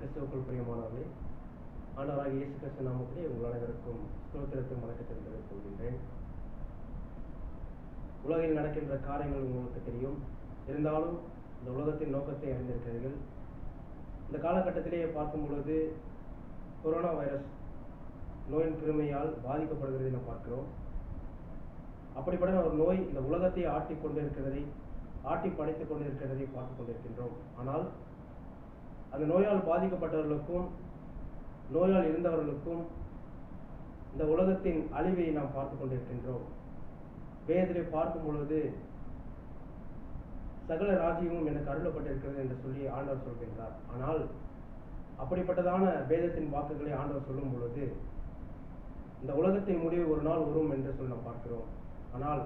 கிறிஸ்துவுக்குள் பிரியமானவர்களே, ஆண்டவராகிய இயேசு கிறிஸ்து நாமத்திலே உங்கள் அனைவருக்கும் ஸ்தோத்திரத்தையும் வணக்கத்தையும் தெரிவித்துக் கொள்கின்றேன். உலகில் நடக்கின்ற காரியங்கள் உங்களுக்கு தெரியும். இருந்தாலும் இந்த உலகத்தின் நோக்கத்தை அறிந்திருக்கிறீர்கள். இந்த காலகட்டத்திலே பார்க்கும் பொழுது கொரோனா வைரஸ் நோயின் கிருமியால் பாதிக்கப்படுகிறதை நாம் பார்க்கிறோம். அப்படிப்பட்ட ஒரு நோய் இந்த உலகத்தை ஆட்டி படைத்துக் கொண்டிருக்கிறதை பார்த்துக் கொண்டிருக்கின்றோம். ஆனால் அந்த நோயால் பாதிக்கப்பட்டவர்களுக்கும் நோயால் இருந்தவர்களுக்கும் இந்த உலகத்தின் அழிவை நாம் பார்த்துக் கொண்டிருக்கின்றோம். வேதத்திலே பார்க்கும் பொழுது சகல ராஜ்யமும் எனக்கு அருளப்பட்டிருக்கிறது என்று சொல்லி ஆண்டவர் சொல்கின்றார். ஆனால் அப்படிப்பட்டதான வேதத்தின் வாக்குகளை ஆண்டவர் சொல்லும் பொழுது இந்த உலகத்தின் முடிவு ஒரு நாள் வரும் என்று சொல்லி நாம் பார்க்கிறோம். ஆனால்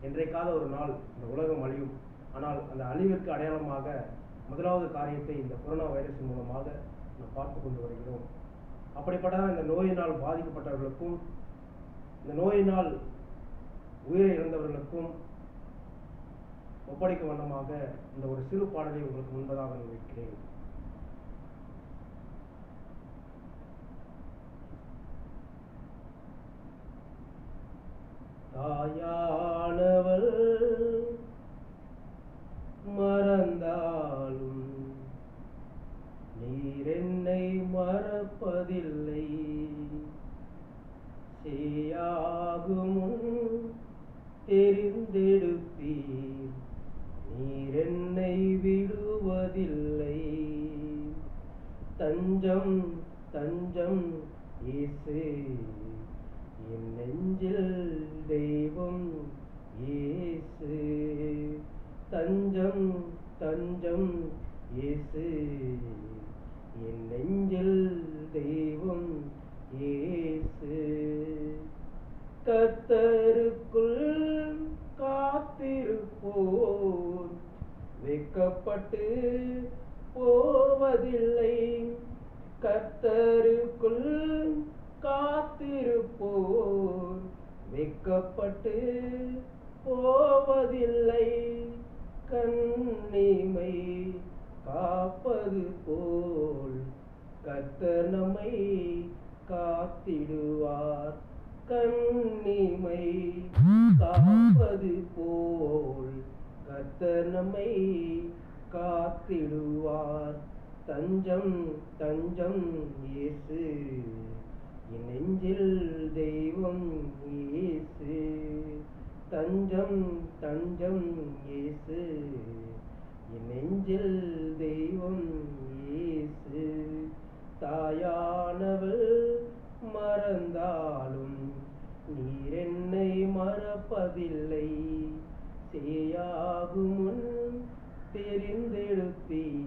என்றைக்காத ஒரு நாள் இந்த உலகம் அழியும். ஆனால் அந்த அழிவிற்கு அடையாளமாக முதலாவது காரியத்தை இந்த கொரோனா வைரஸின் மூலமாக நாம் பார்த்து கொண்டு வருகிறோம். அப்படிப்பட்டதான் இந்த நோயினால் பாதிக்கப்பட்டவர்களுக்கும் இந்த நோயினால் உயிரை இழந்தவர்களுக்கும் ஒப்படைக்கும் வண்ணமாக இந்த ஒரு சிறு பாடலை உங்களுக்கு முன்பதாக வைக்கிறேன். தாயானவள் மறந்தாலும் நீர் என்னை மறப்பதில்லை. செய்யாகும் தெரிந்தெடுப்பீர், நீர் என்னை விடுவதில்லை. தஞ்சம் தஞ்சம் இயேசு, என் நெஞ்சில் தெய்வம் இயேசு. தஞ்சம் தஞ்சம் இயேசு, என் நெஞ்சில் தெய்வம் இயேசு. கர்த்தருக்குள் காத்திருப்போர் வெட்கப்பட்டு போவதில்லை. கர்த்தருக்குள் காத்திருப்போர் வெட்கப்பட்டு போவதில்லை. கண்ணிமை காப்பது போல் கர்த்தர் நம்மை காத்திடுவார். கண்ணிமை காப்பது போல் கர்த்தர் நம்மை காத்திடுவார். தஞ்சம் தஞ்சம் இயேசு, என் நெஞ்சில் தெய்வம் இயேசு. தஞ்சம் தஞ்சம் இயேசு, என் நெஞ்சில் தெய்வம் இயேசு. தாயானவள் மறந்தாலும் நீர் என்னை மறப்பதில்லை. சேயாகும் முன் தெரிந்தெடுப்பீர்,